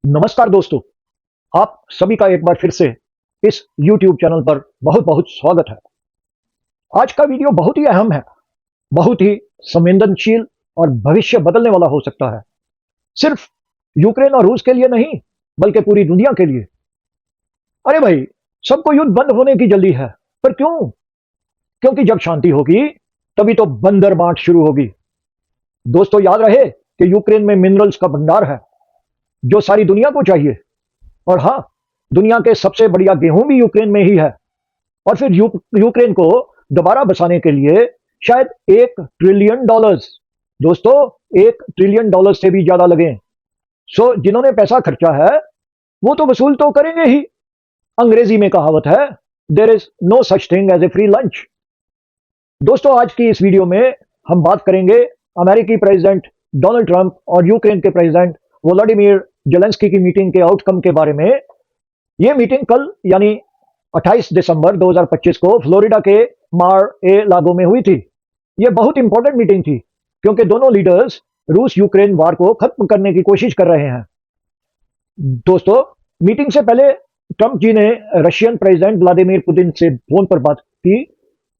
नमस्कार दोस्तों, आप सभी का एक बार फिर से इस YouTube चैनल पर बहुत बहुत स्वागत है। आज का वीडियो बहुत ही अहम है, बहुत ही संवेदनशील और भविष्य बदलने वाला हो सकता है। सिर्फ यूक्रेन और रूस के लिए नहीं, बल्कि पूरी दुनिया के लिए। अरे भाई, सबको युद्ध बंद होने की जल्दी है, पर क्यों? क्योंकि जब शांति होगी, तभी तो बंदर बांट शुरू होगी। दोस्तों, याद रहे कि यूक्रेन में मिनरल्स का भंडार है, जो सारी दुनिया को चाहिए। और हाँ, दुनिया के सबसे बढ़िया गेहूं भी यूक्रेन में ही है। और फिर यूक्रेन को दोबारा बसाने के लिए शायद $1 ट्रिलियन, दोस्तों, $1 ट्रिलियन से भी ज्यादा लगे। सो जिन्होंने पैसा खर्चा है वो तो वसूल तो करेंगे ही। अंग्रेजी में कहावत है, there is no such thing as a free lunch. दोस्तों, आज की इस वीडियो में हम बात करेंगे अमेरिकी प्रेसिडेंट डोनाल्ड ट्रंप और यूक्रेन के प्रेसिडेंट वोलोडिमिर जेलेंस्की की मीटिंग के आउटकम के बारे में। यह मीटिंग कल यानी 28 दिसंबर 2025 को फ्लोरिडा के मार ए लागो में हुई थी। यह बहुत इंपॉर्टेंट मीटिंग थी क्योंकि दोनों लीडर्स रूस यूक्रेन वार को खत्म करने की कोशिश कर रहे हैं। दोस्तों, मीटिंग से पहले ट्रंप जी ने रशियन प्रेसिडेंट व्लादिमीर पुतिन से फोन पर बात की।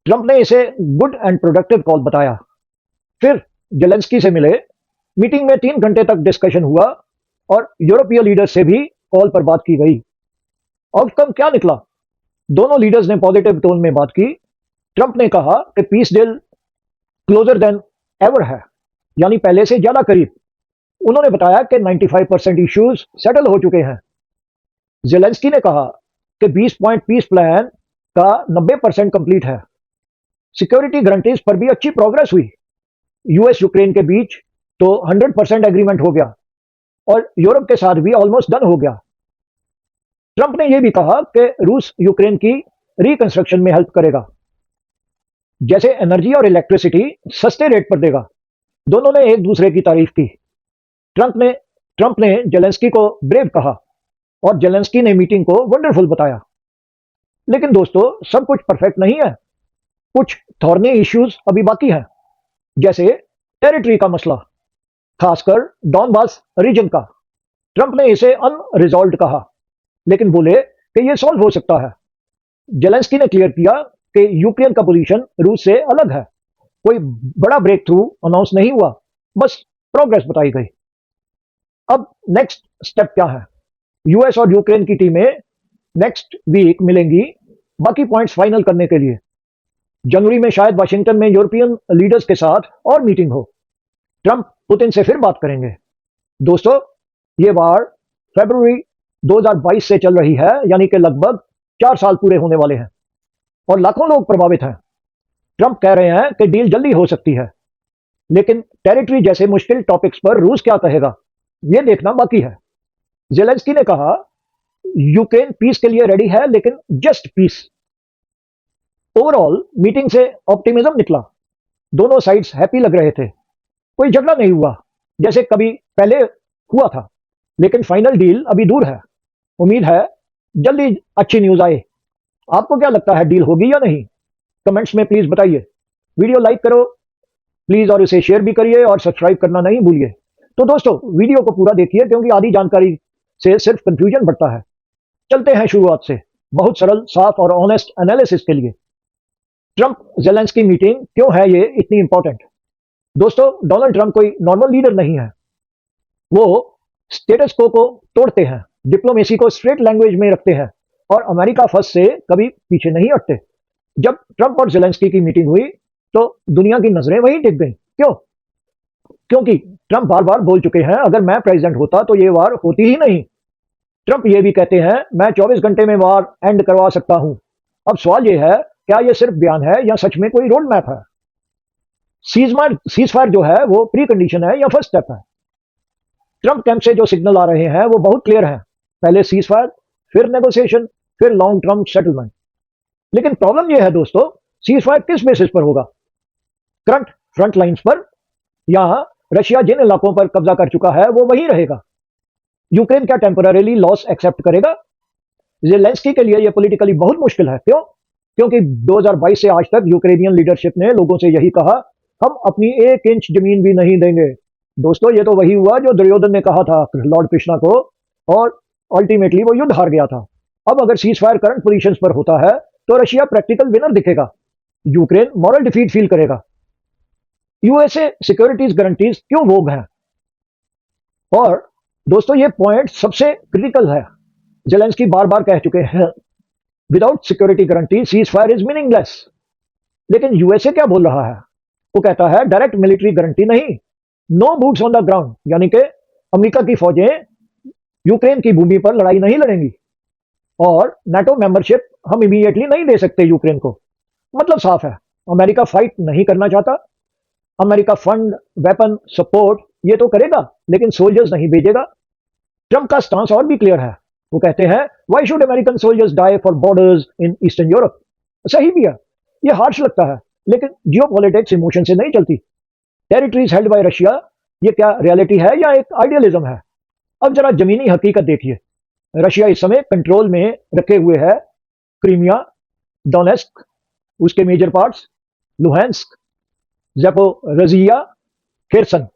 ट्रंप ने इसे गुड एंड प्रोडक्टिव कॉल बताया। फिर जेलेंस्की से मिले। मीटिंग में 3 घंटे तक डिस्कशन हुआ और यूरोपीय लीडर से भी कॉल पर बात की गई। आउटकम क्या निकला? दोनों लीडर्स ने पॉजिटिव टोन में बात की। ट्रंप ने कहा कि peace deal closure then ever है, यानी पहले से ज्यादा करीब। उन्होंने बताया कि 95% इश्यूज सेटल हो चुके हैं। जेलेंस्की ने कहा कि 20 पॉइंट पीस प्लान का 90% कंप्लीट है। सिक्योरिटी गारंटीज पर भी अच्छी प्रोग्रेस हुई। यूएस यूक्रेन के बीच तो 100% एग्रीमेंट हो गया और यूरोप के साथ भी ऑलमोस्ट डन हो गया। ट्रंप ने यह भी कहा कि रूस यूक्रेन की रिकंस्ट्रक्शन में हेल्प करेगा, जैसे एनर्जी और इलेक्ट्रिसिटी सस्ते रेट पर देगा। दोनों ने एक दूसरे की तारीफ की। ट्रंप ने जेलेंस्की को ब्रेव कहा और जेलेंस्की ने मीटिंग को वंडरफुल बताया। लेकिन दोस्तों, सब कुछ परफेक्ट नहीं है। कुछ थॉर्नी इश्यूज अभी बाकी हैं, जैसे टेरिटरी का मसला, खासकर डॉनबास रीजन का। ट्रंप ने इसे अनरिजॉल्व्ड कहा, लेकिन बोले कि यह सॉल्व हो सकता है। जेलेंस्की ने क्लियर किया कि यूक्रेन का पोजीशन रूस से अलग है। कोई बड़ा ब्रेक थ्रू अनाउंस नहीं हुआ, बस प्रोग्रेस बताई गई। अब नेक्स्ट स्टेप क्या है? यूएस और यूक्रेन की टीमें नेक्स्ट वीक मिलेंगी बाकी पॉइंट्स फाइनल करने के लिए। जनवरी में शायद वाशिंगटन में यूरोपियन लीडर्स के साथ और मीटिंग हो। ट्रंप पुतिन से फिर बात करेंगे। दोस्तों, यह वार फरवरी 2022 से चल रही है, यानी कि लगभग 4 साल पूरे होने वाले हैं और लाखों लोग प्रभावित हैं। ट्रंप कह रहे हैं कि डील जल्दी हो सकती है, लेकिन टेरिटरी जैसे मुश्किल टॉपिक्स पर रूस क्या कहेगा, यह देखना बाकी है। जेलेंस्की ने कहा, यूक्रेन पीस के लिए रेडी है, लेकिन जस्ट पीस। ओवरऑल मीटिंग से ऑप्टिमिज्म निकला। दोनों साइड्स हैप्पी लग रहे थे। कोई झगड़ा नहीं हुआ जैसे कभी पहले हुआ था, लेकिन फाइनल डील अभी दूर है। उम्मीद है जल्दी अच्छी न्यूज आए। आपको क्या लगता है, डील होगी या नहीं? कमेंट्स में प्लीज बताइए। वीडियो लाइक करो प्लीज और इसे शेयर भी करिए और सब्सक्राइब करना नहीं भूलिए। तो दोस्तों, वीडियो को पूरा देखिए क्योंकि आधी जानकारी से सिर्फ कंफ्यूजन बढ़ता है। चलते हैं शुरुआत से, बहुत सरल, साफ और ऑनेस्ट एनालिसिस के लिए। ट्रंप जेलेंस्की मीटिंग क्यों है ये इतनी इंपॉर्टेंट? दोस्तों, डोनाल्ड ट्रंप कोई नॉर्मल लीडर नहीं है। वो स्टेटस को तोड़ते हैं, डिप्लोमेसी को स्ट्रेट लैंग्वेज में रखते हैं और अमेरिका फर्स्ट से कभी पीछे नहीं हटते। जब ट्रंप और जेलेंस्की की मीटिंग हुई तो दुनिया की नजरें वहीं टिक गई। क्यों? क्योंकि ट्रंप बार बार बोल चुके हैं, अगर मैं प्रेसिडेंट होता तो ये वार होती ही नहीं। ट्रंप ये भी कहते हैं, मैं 24 घंटे में वार एंड करवा सकता हूं। अब सवाल ये है, क्या ये सिर्फ बयान है या सच में कोई रोड मैप है? सीजफायर जो है वो प्री कंडीशन है या फर्स्ट स्टेप है? ट्रंप कैंप से जो सिग्नल आ रहे हैं वो बहुत क्लियर हैं। पहले सीजफायर, फिर नेगोशिएशन, फिर लॉन्ग टर्म सेटलमेंट। लेकिन प्रॉब्लम यह है दोस्तों, सीजफायर किस बेसिस पर होगा? करंट फ्रंट लाइंस पर, या रशिया जिन इलाकों पर कब्जा कर चुका है वो वहीं रहेगा? यूक्रेन क्या टेम्पररीली लॉस एक्सेप्ट करेगा? जेलेंस्की के लिए यह पॉलिटिकली बहुत मुश्किल है। क्यों? क्योंकि 2022 से आज तक यूक्रेनियन लीडरशिप ने लोगों से यही कहा, हम अपनी 1 इंच जमीन भी नहीं देंगे। दोस्तों, ये तो वही हुआ जो दुर्योधन ने कहा था लॉर्ड कृष्णा को, और अल्टीमेटली वो युद्ध हार गया था। अब अगर सीज फायर करंट पोजीशंस पर होता है तो रशिया प्रैक्टिकल विनर दिखेगा, यूक्रेन मॉरल डिफीट फील करेगा। यूएसए सिक्योरिटीज गारंटीज क्यों वोग है? और दोस्तों ये पॉइंट सबसे क्रिटिकल है। जेलेंस्की बार बार कह चुके हैं without security guarantee cease fire is meaningless. लेकिन यूएसए क्या बोल रहा है? वो कहता है डायरेक्ट मिलिट्री गारंटी नहीं, no boots on the ground, यानी कि अमेरिका की फौजें यूक्रेन की भूमि पर लड़ाई नहीं लड़ेंगी और नाटो मेंबरशिप हम इमीडिएटली नहीं दे सकते यूक्रेन को। मतलब साफ है, अमेरिका फाइट नहीं करना चाहता। अमेरिका फंड, वेपन, सपोर्ट ये तो करेगा लेकिन सोल्जर्स नहीं भेजेगा। ट्रंप का स्टांस और भी क्लियर है। वो कहते हैं why should American soldiers die for borders in eastern Europe. सही भी है, ये हार्श लगता है लेकिन जियोपॉलिटिक्स इमोशन से नहीं चलती। टेरिटरीज हेल्ड बाय रशिया, ये क्या रियलिटी है या एक आइडियलिज्म है? अब जरा जमीनी हकीकत देखिए। रशिया इस समय कंट्रोल में रखे हुए है क्रीमिया, डोनेस्क, उसके major parts, Luhansk, Zaporizhzhia, Kherson.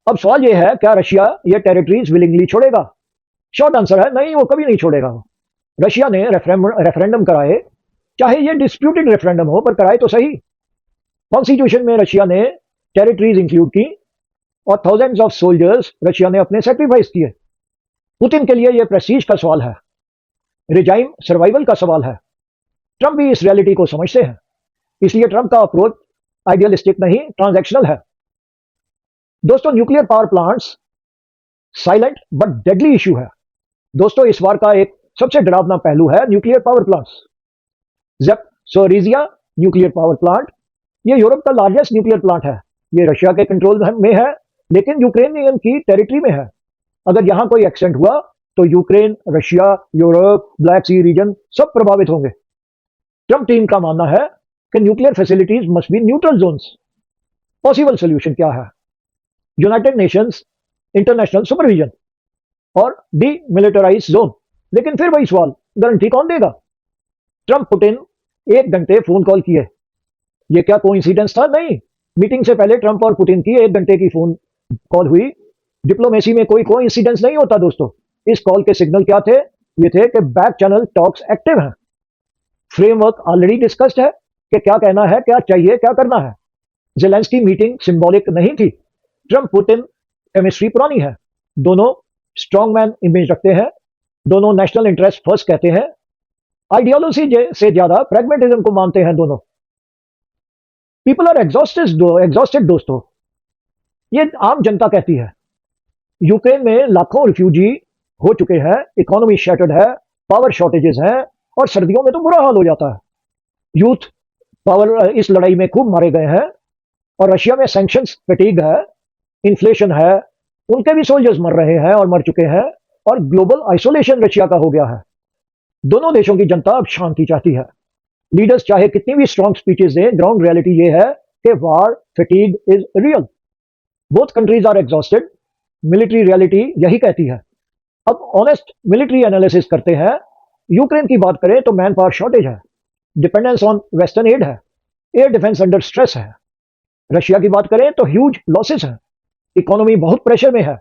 अब सवाल यह है क्या रशिया ये टेरिटरीज विलिंगली छोड़ेगा? शॉर्ट आंसर है नहीं, वो कभी नहीं छोड़ेगा। रशिया ने रेफरेंडम कराए, चाहे ये डिस्प्यूटेड रेफरेंडम हो पर कराए तो सही। कॉन्स्टिट्यूशन में रशिया ने टेरिटरीज इंक्लूड की और थाउजेंड्स ऑफ सोल्जर्स रशिया ने अपने सेक्रीफाइस किए। पुतिन के लिए यह प्रेस्टीज का सवाल है, रिजाइम सर्वाइवल का सवाल है। ट्रंप भी इस रियलिटी को समझते हैं, इसलिए ट्रंप का अप्रोच आइडियलिस्टिक नहीं, ट्रांजैक्शनल है। दोस्तों nuclear power plants silent but deadly issue है। दोस्तों इस बार का एक सबसे डरावना पहलू है nuclear power plants. Zaporizhzhia nuclear power plant, ये यूरोप का लार्जेस्ट न्यूक्लियर प्लांट है। ये रशिया के कंट्रोल में है लेकिन यूक्रेनियन की टेरिटरी में है। अगर यहां कोई एक्सीडेंट हुआ तो Ukraine, Russia, Europe, Black Sea region सब प्रभावित होंगे। ट्रंप टीम का मानना है कि nuclear facilities must be neutral zones. Possible solution क्या है? यूनाइटेड नेशंस इंटरनेशनल सुपरविजन और डीमिलिटराइज जोन। लेकिन फिर वही सवाल, गारंटी कौन देगा? ट्रंप पुतिन 1 घंटे फोन कॉल किए, ये क्या कोइंसिडेंस था? नहीं, मीटिंग से पहले ट्रंप और पुतिन की 1 घंटे की फोन कॉल हुई। डिप्लोमेसी में कोई कोइंसिडेंस नहीं होता दोस्तों। इस कॉल के सिग्नल क्या थे? ये थे कि बैक चैनल टॉक्स एक्टिव हैं, फ्रेमवर्क ऑलरेडी डिस्कस्ड है कि क्या कहना है, क्या चाहिए, क्या करना है। जेलेंस्की मीटिंग सिंबॉलिक नहीं थी। ट्रंप पुतिन केमिस्ट्री पुरानी है, दोनों स्ट्रॉन्ग मैन इमेज रखते हैं, दोनों नेशनल इंटरेस्ट फर्स्ट कहते हैं, आइडियोलॉजी से ज्यादा प्रैग्मेटिज्म को मानते हैं दोनों। पीपल आर एग्जॉस्टेड दोस्तों, ये आम जनता कहती है। यूक्रेन में लाखों रिफ्यूजी हो चुके हैं, इकोनॉमी शैटर्ड है, पावर शॉर्टेजेस हैं और सर्दियों में तो बुरा हाल हो जाता है। यूथ पावर इस लड़ाई में खूब मारे गए हैं और रशिया में सैंक्शंस फटीग है, इन्फ्लेशन है, उनके भी सोल्जर्स मर रहे हैं और मर चुके हैं और ग्लोबल आइसोलेशन रशिया का हो गया है। दोनों देशों की जनता अब शांति चाहती है। लीडर्स चाहे कितनी भी स्ट्रॉन्ग स्पीचेस दें, ग्राउंड रियलिटी ये है कि war fatigue is real. Both countries are exhausted, military reality यही कहती है। अब ऑनेस्ट मिलिट्री एनालिसिस करते हैं। यूक्रेन की बात करें तो मैन पावर शॉर्टेज है, डिपेंडेंस ऑन वेस्टर्न एड है, एयर डिफेंस अंडर स्ट्रेस है। रशिया की बात करें तो ह्यूज लॉसेस हैं, इकोनॉमी बहुत प्रेशर में है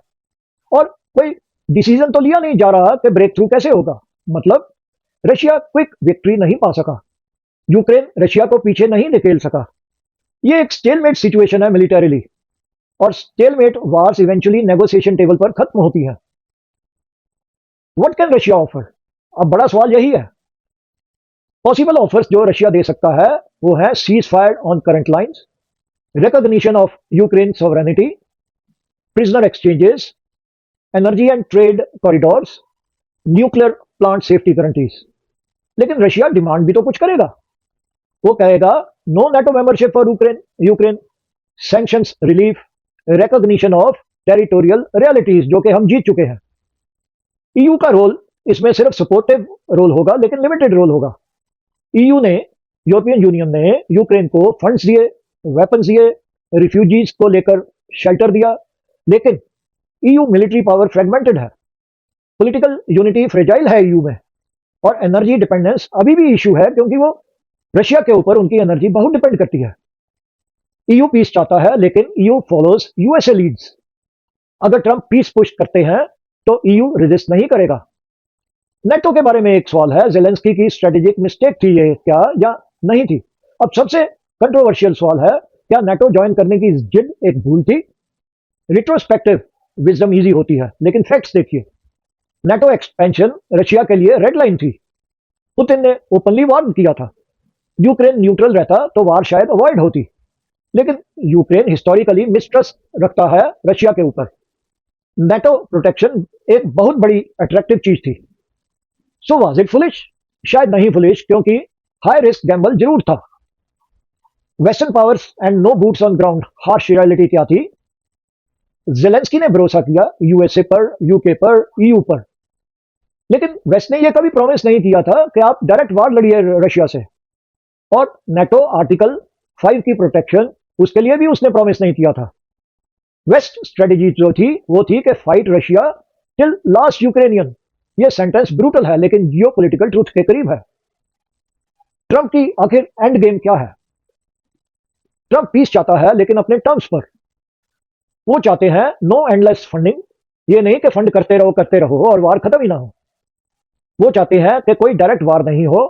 और कोई डिसीजन तो लिया नहीं जा रहा कि ब्रेक थ्रू कैसे होगा। मतलब रशिया क्विक विक्ट्री नहीं पा सका, यूक्रेन रशिया को पीछे नहीं धकेल सका। ये एक स्टेलमेट सिचुएशन है मिलिटरीली, और stalemate wars eventually negotiation table पर खत्म होती है। What can Russia offer? अब बड़ा सवाल यही है। पॉसिबल ऑफर्स जो रशिया दे सकता है वो है cease fire on current lines, recognition of Ukraine sovereignty, prisoner exchanges, energy and trade corridors, nuclear plant safety guarantees. लेकिन रशिया डिमांड भी तो कुछ करेगा। वो कहेगा no NATO membership for Ukraine, sanctions relief, recognition of territorial realities जो कि हम जीत चुके हैं। ईयू का रोल इसमें सिर्फ सपोर्टिव रोल होगा लेकिन लिमिटेड रोल होगा। ईयू ने, यूरोपियन यूनियन ने यूक्रेन को फंड्स दिए, वेपन्स दिए, रिफ्यूजीज को लेकर शेल्टर दिया, लेकिन ईयू मिलिट्री पावर फ्रेगमेंटेड है, पॉलिटिकल यूनिटी फ्रेजाइल है ईयू में, और एनर्जी डिपेंडेंस अभी भी इशू है क्योंकि वो रशिया के ऊपर उनकी एनर्जी बहुत डिपेंड करती है। ईयू पीस चाहता है लेकिन ईयू फॉलोज यूएसए लीड्स। अगर ट्रंप पीस पुश करते हैं तो ईयू रेजिस्ट नहीं करेगा। नेटो के बारे में एक सवाल है, जेलेंस्की की स्ट्रेटेजिक मिस्टेक थी ये क्या या नहीं थी? अब सबसे कंट्रोवर्शियल सवाल है, क्या नेटो ज्वाइन करने की जिद एक भूल थी? रिट्रोस्पेक्टिव विजडम इजी होती है, लेकिन फैक्ट्स देखिए। नेटो एक्सपेंशन रशिया के लिए रेड लाइन थी। पुतिन ने ओपनली वार्न किया था। यूक्रेन न्यूट्रल रहता तो वार शायद अवॉइड होती, लेकिन यूक्रेन हिस्टोरिकली मिसट्रस्ट रखता है रशिया के ऊपर। नेटो प्रोटेक्शन एक बहुत बड़ी अट्रैक्टिव चीज थी। So was it foolish? शायद नहीं फुलिश, क्योंकि हाई रिस्क गैम्बल जरूर था। Western powers and no boots on ground, harsh reality क्या थी? जेलेंस्की ने भरोसा किया यूएसए पर, यूके पर, ईयू पर, लेकिन वेस्ट ने यह कभी प्रॉमिस नहीं किया था कि आप डायरेक्ट वार लड़िए रशिया से। और नेटो आर्टिकल 5 की प्रोटेक्शन, उसके लिए भी उसने प्रॉमिस नहीं किया था। वेस्ट स्ट्रेटेजी जो थी वो थी कि fight Russia till last Ukrainian. ये सेंटेंस ब्रूटल है, लेकिन जियोपॉलिटिकल ट्रूथ के करीब है। ट्रंप की आखिर एंड गेम क्या है? ट्रंप पीस चाहता है, लेकिन अपने टर्म्स पर। वो चाहते हैं नो एंडलेस फंडिंग, ये नहीं कि फंड करते रहो और वार खत्म ही ना हो। वो चाहते हैं कि कोई डायरेक्ट वार नहीं हो,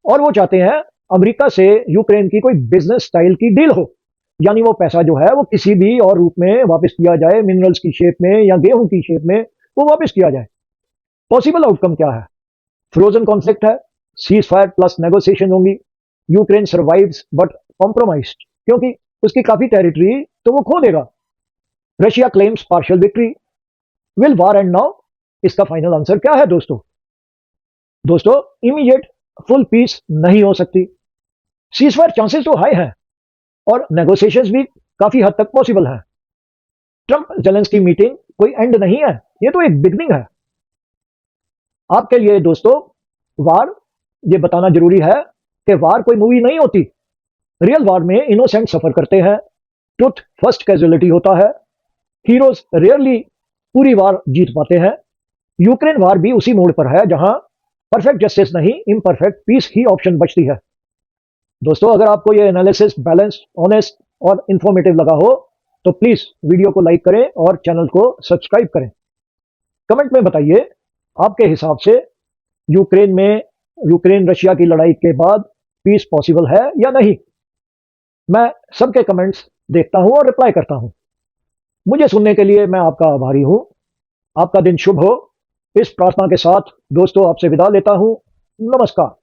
और वो चाहते हैं अमेरिका से यूक्रेन की कोई बिजनेस स्टाइल की डील हो, यानी वो पैसा जो है वो किसी भी और रूप में वापस किया जाए, मिनरल्स की शेप में या गेहूं की शेप में वो वापस किया जाए। पॉसिबल आउटकम क्या है? फ्रोजन कॉन्फ्लिक्ट है, सीज फायर प्लस नेगोशिएशन होंगी। यूक्रेन सर्वाइव्स बट कॉम्प्रोमाइज्ड, क्योंकि उसकी काफी टेरिटरी तो वो खो देगा। Russia claims partial victory. Will war and now? इसका फाइनल आंसर क्या है दोस्तों? दोस्तों, इमीडिएट फुल पीस नहीं हो सकती। सीज फायर चांसेस तो हाई हैं, और नेगोशिएशंस भी काफी हद तक पॉसिबल है। ट्रंप जेलेंस्की मीटिंग कोई एंड नहीं है, ये तो एक बिगनिंग है। आपके लिए दोस्तों, वार, ये बताना जरूरी है कि वार कोई मूवी नहीं होती। रियल वार में इनोसेंट सफर करते हैं, ट्रुथ फर्स्ट कैजुअलिटी होता है, हीरोज रेयरली पूरी वार जीत पाते हैं। यूक्रेन वार भी उसी मोड़ पर है जहां परफेक्ट जस्टिस नहीं, इम्परफेक्ट पीस ही ऑप्शन बचती है। दोस्तों, अगर आपको ये एनालिसिस बैलेंस, ऑनेस्ट और इंफॉर्मेटिव लगा हो तो प्लीज वीडियो को लाइक करें और चैनल को सब्सक्राइब करें। कमेंट में बताइए, आपके हिसाब से यूक्रेन रशिया की लड़ाई के बाद पीस पॉसिबल है या नहीं? मैं सबके कमेंट्स देखता हूं और रिप्लाई करता हूं। मुझे सुनने के लिए मैं आपका आभारी हूं। आपका दिन शुभ हो। इस प्रार्थना के साथ दोस्तों आपसे विदा लेता हूं। नमस्कार।